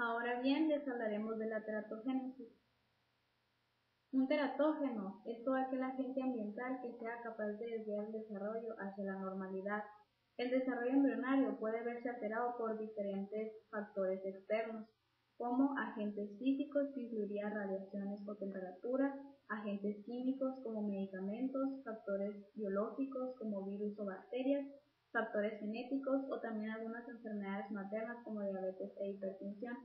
Ahora bien, les hablaremos de la teratogénesis. Un teratógeno es todo aquel agente ambiental que sea capaz de desviar el desarrollo hacia la normalidad. El desarrollo embrionario puede verse alterado por diferentes factores externos, como agentes físicos que incluirían radiaciones o temperatura, agentes químicos como medicamentos, factores biológicos como virus o bacterias, factores genéticos o también algunas enfermedades maternas como diabetes e hipertensión.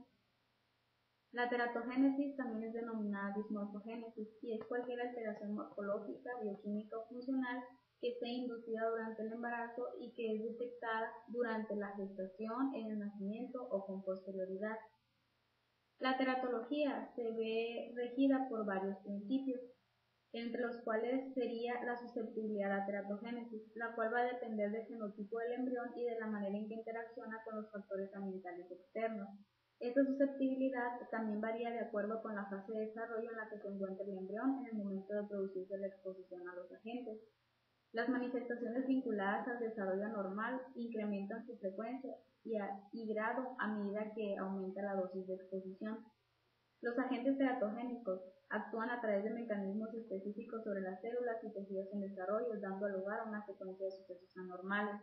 La teratogénesis también es denominada dismorfogénesis y es cualquier alteración morfológica, bioquímica o funcional que esté inducida durante el embarazo y que es detectada durante la gestación, en el nacimiento o con posterioridad. La teratología se ve regida por varios principios, entre los cuales sería la susceptibilidad a la teratogénesis, la cual va a depender del genotipo del embrión y de la manera en que interacciona con los factores ambientales externos. Esta susceptibilidad también varía de acuerdo con la fase de desarrollo en la que se encuentra el embrión en el momento de producirse la exposición a los agentes. Las manifestaciones vinculadas al desarrollo normal incrementan su frecuencia y grado a medida que aumenta la dosis de exposición. Los agentes teratogénicos actúan a través de mecanismos específicos sobre las células y tejidos en desarrollo, dando lugar a una secuencia de sucesos anormales.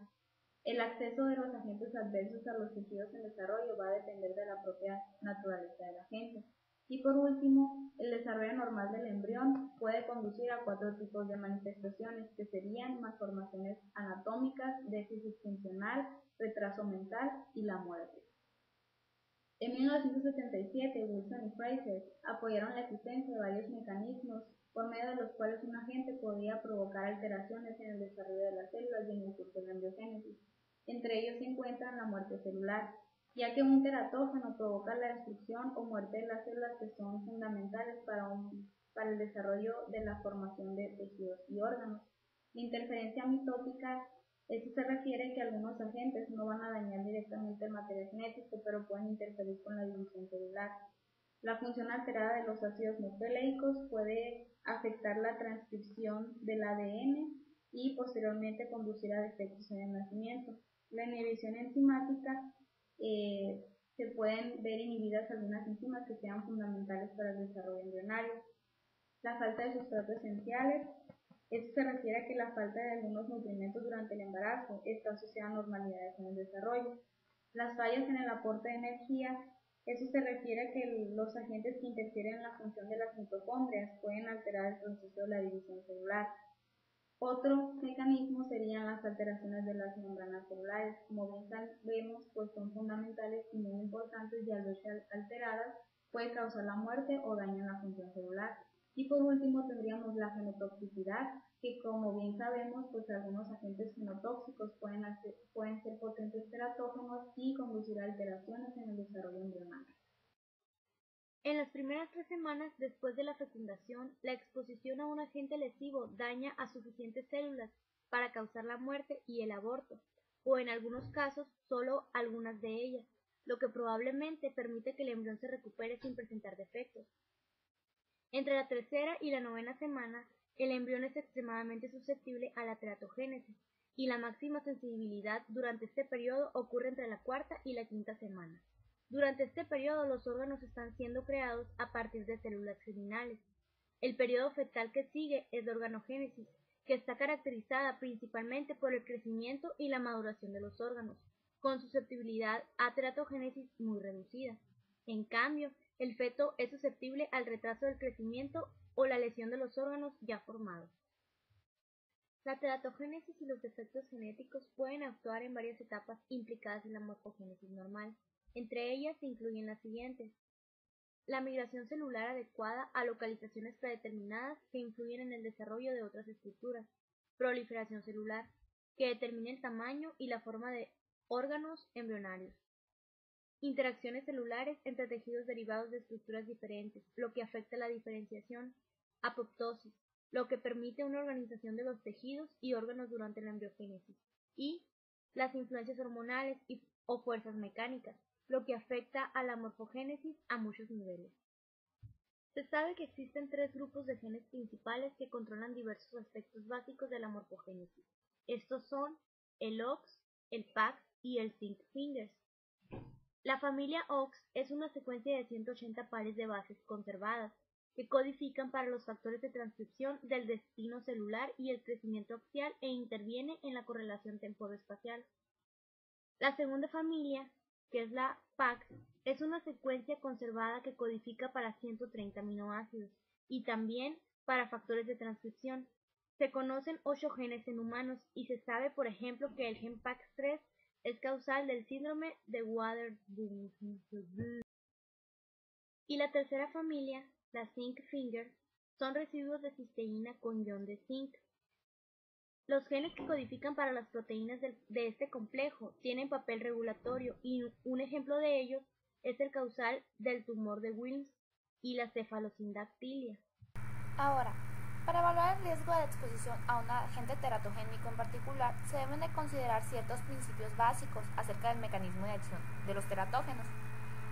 El acceso de los agentes adversos a los tejidos en desarrollo va a depender de la propia naturaleza del agente. Y por último, el desarrollo normal del embrión puede conducir a 4 tipos de manifestaciones, que serían malformaciones anatómicas, déficit funcional, retraso mental y la muerte. En 1977, Wilson y Fraser apoyaron la existencia de varios mecanismos por medio de los cuales un agente podía provocar alteraciones en el desarrollo de las células y en el curso de la embriogénesis. Entre ellos se encuentra la muerte celular, ya que un teratógeno provoca la destrucción o muerte de las células que son fundamentales para el desarrollo de la formación de tejidos y órganos. La interferencia mitótica, esto se refiere a que algunos agentes no van a dañar directamente el material genético, pero pueden interferir con la división celular. La función alterada de los ácidos nucleicos puede afectar la transcripción del ADN y posteriormente conducir a defectos en el nacimiento. La inhibición enzimática, se pueden ver inhibidas algunas enzimas que sean fundamentales para el desarrollo embrionario. La falta de sustratos esenciales, esto se refiere a que la falta de algunos nutrimentos durante el embarazo está asociada a anormalidades en el desarrollo. Las fallas en el aporte de energía, eso se refiere a que los agentes que interfieren en la función de las mitocondrias pueden alterar el proceso de la división celular. Otro mecanismo serían las alteraciones de las membranas celulares. Como bien sabemos, pues son fundamentales y muy importantes, y al verse alteradas puede causar la muerte o daño en la función celular. Y por último tendríamos la genotoxicidad, que como bien sabemos, pues algunos agentes genotóxicos pueden ser potentes teratógenos y conducir a alteraciones en el desarrollo embrionario. En las primeras 3 semanas después de la fecundación, la exposición a un agente lesivo daña a suficientes células para causar la muerte y el aborto, o en algunos casos solo algunas de ellas, lo que probablemente permite que el embrión se recupere sin presentar defectos. Entre la 3ª y la 9ª semana, el embrión es extremadamente susceptible a la teratogénesis, y la máxima sensibilidad durante este periodo ocurre entre la 4ª y la 5ª semana. Durante este periodo los órganos están siendo creados a partir de células germinales. El periodo fetal que sigue es la organogénesis, que está caracterizada principalmente por el crecimiento y la maduración de los órganos, con susceptibilidad a teratogénesis muy reducida. En cambio, el feto es susceptible al retraso del crecimiento o la lesión de los órganos ya formados. La teratogénesis y los defectos genéticos pueden actuar en varias etapas implicadas en la morfogénesis normal. Entre ellas se incluyen las siguientes: la migración celular adecuada a localizaciones predeterminadas que influyen en el desarrollo de otras estructuras, proliferación celular, que determina el tamaño y la forma de órganos embrionarios, interacciones celulares entre tejidos derivados de estructuras diferentes, lo que afecta la diferenciación, apoptosis, lo que permite una organización de los tejidos y órganos durante la embriogénesis, y las influencias hormonales o fuerzas mecánicas, lo que afecta a la morfogénesis a muchos niveles. Se sabe que existen 3 grupos de genes principales que controlan diversos aspectos básicos de la morfogénesis. Estos son el OX, el PAX y el Zinc Fingers. La familia OX es una secuencia de 180 pares de bases conservadas, que codifican para los factores de transcripción del destino celular y el crecimiento axial e interviene en la correlación temporoespacial. La segunda familia, que es la PAX, es una secuencia conservada que codifica para 130 aminoácidos y también para factores de transcripción. Se conocen 8 genes en humanos y se sabe, por ejemplo, que el gen PAX3 es causal del síndrome de Waardenburg. Y la tercera familia, la zinc finger, son residuos de cisteína con ion de zinc. Los genes que codifican para las proteínas de este complejo tienen papel regulatorio y un ejemplo de ellos es el causal del tumor de Wilms y la cefalosindactilia. Ahora, para evaluar el riesgo de exposición a un agente teratogénico en particular, se deben de considerar ciertos principios básicos acerca del mecanismo de acción de los teratógenos.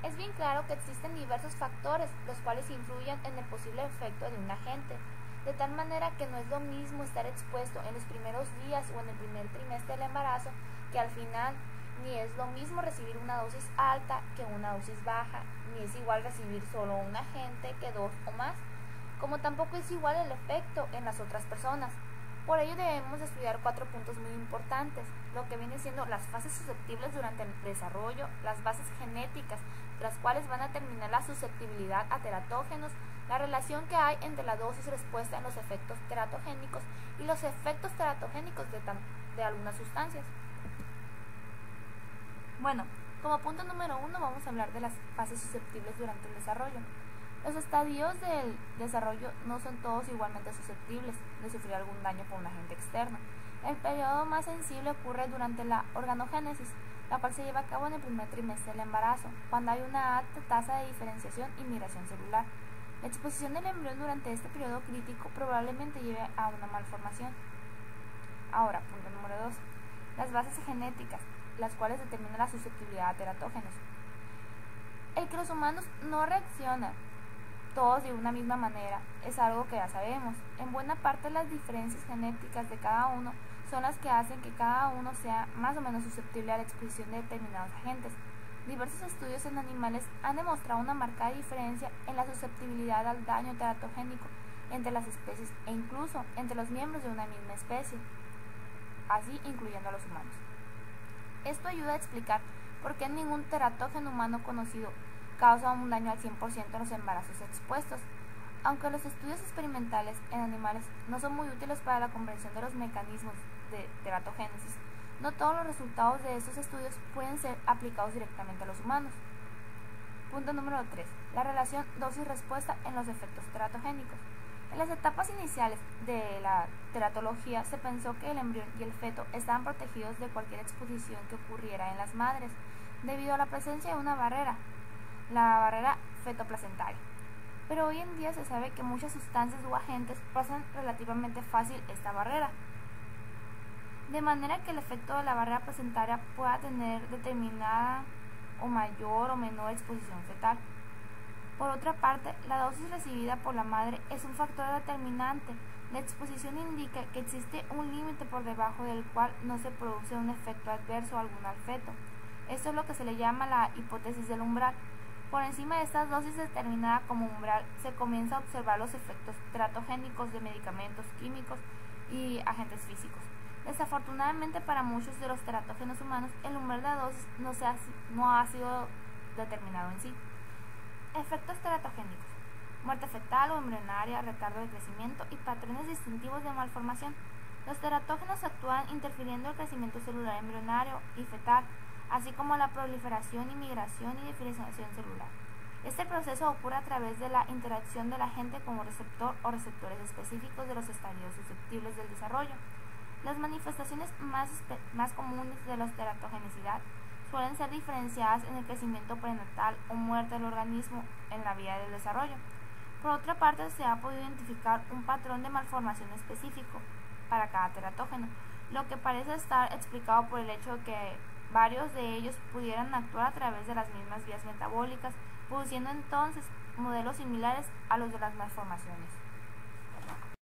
Es bien claro que existen diversos factores los cuales influyen en el posible efecto de un agente, de tal manera que no es lo mismo estar expuesto en los primeros días o en el primer trimestre del embarazo que al final, ni es lo mismo recibir una dosis alta que una dosis baja, ni es igual recibir solo un agente que 2 o más, como tampoco es igual el efecto en las otras personas. Por ello debemos estudiar 4 puntos muy importantes, lo que viene siendo las fases susceptibles durante el desarrollo, las bases genéticas, las cuales van a determinar la susceptibilidad a teratógenos, la relación que hay entre la dosis-respuesta en los efectos teratogénicos y los efectos teratogénicos de algunas sustancias. Bueno, como punto número 1 vamos a hablar de las fases susceptibles durante el desarrollo. Los estadios del desarrollo no son todos igualmente susceptibles de sufrir algún daño por un agente externo. El periodo más sensible ocurre durante la organogénesis, la cual se lleva a cabo en el primer trimestre del embarazo, cuando hay una alta tasa de diferenciación y migración celular. La exposición del embrión durante este periodo crítico probablemente lleve a una malformación. Ahora, punto número 2. Las bases genéticas, las cuales determinan la susceptibilidad a teratógenos. El que los humanos no reaccionan todos de una misma manera es algo que ya sabemos. En buena parte las diferencias genéticas de cada uno son las que hacen que cada uno sea más o menos susceptible a la exposición de determinados agentes. Diversos estudios en animales han demostrado una marcada diferencia en la susceptibilidad al daño teratogénico entre las especies e incluso entre los miembros de una misma especie, así incluyendo a los humanos. Esto ayuda a explicar por qué ningún teratógeno humano conocido causa un daño al 100% en los embarazos expuestos. Aunque los estudios experimentales en animales no son muy útiles para la comprensión de los mecanismos de teratogénesis, no todos los resultados de estos estudios pueden ser aplicados directamente a los humanos. Punto número 3. La relación dosis-respuesta en los efectos teratogénicos. En las etapas iniciales de la teratología se pensó que el embrión y el feto estaban protegidos de cualquier exposición que ocurriera en las madres, debido a la presencia de una barrera, la barrera fetoplacentaria. Pero hoy en día se sabe que muchas sustancias o agentes pasan relativamente fácil esta barrera, de manera que el efecto de la barrera placentaria pueda tener determinada o mayor o menor exposición fetal. Por otra parte, la dosis recibida por la madre es un factor determinante. La exposición indica que existe un límite por debajo del cual no se produce un efecto adverso alguno al feto. Esto es lo que se le llama la hipótesis del umbral. Por encima de estas dosis determinada como umbral se comienza a observar los efectos teratogénicos de medicamentos químicos y agentes físicos. Desafortunadamente para muchos de los teratógenos humanos el umbral de la dosis no ha sido determinado en sí. Efectos teratogénicos: muerte fetal o embrionaria, retardo de crecimiento y patrones distintivos de malformación. Los teratógenos actúan interfiriendo el crecimiento celular embrionario y fetal, así como la proliferación y migración y diferenciación celular. Este proceso ocurre a través de la interacción del agente con un receptor o receptores específicos de los estadios susceptibles del desarrollo. Las manifestaciones más comunes de la teratogenicidad suelen ser diferenciadas en el crecimiento prenatal o muerte del organismo en la vía del desarrollo. Por otra parte, se ha podido identificar un patrón de malformación específico para cada teratógeno, lo que parece estar explicado por el hecho de que varios de ellos pudieran actuar a través de las mismas vías metabólicas, produciendo entonces modelos similares a los de las malformaciones.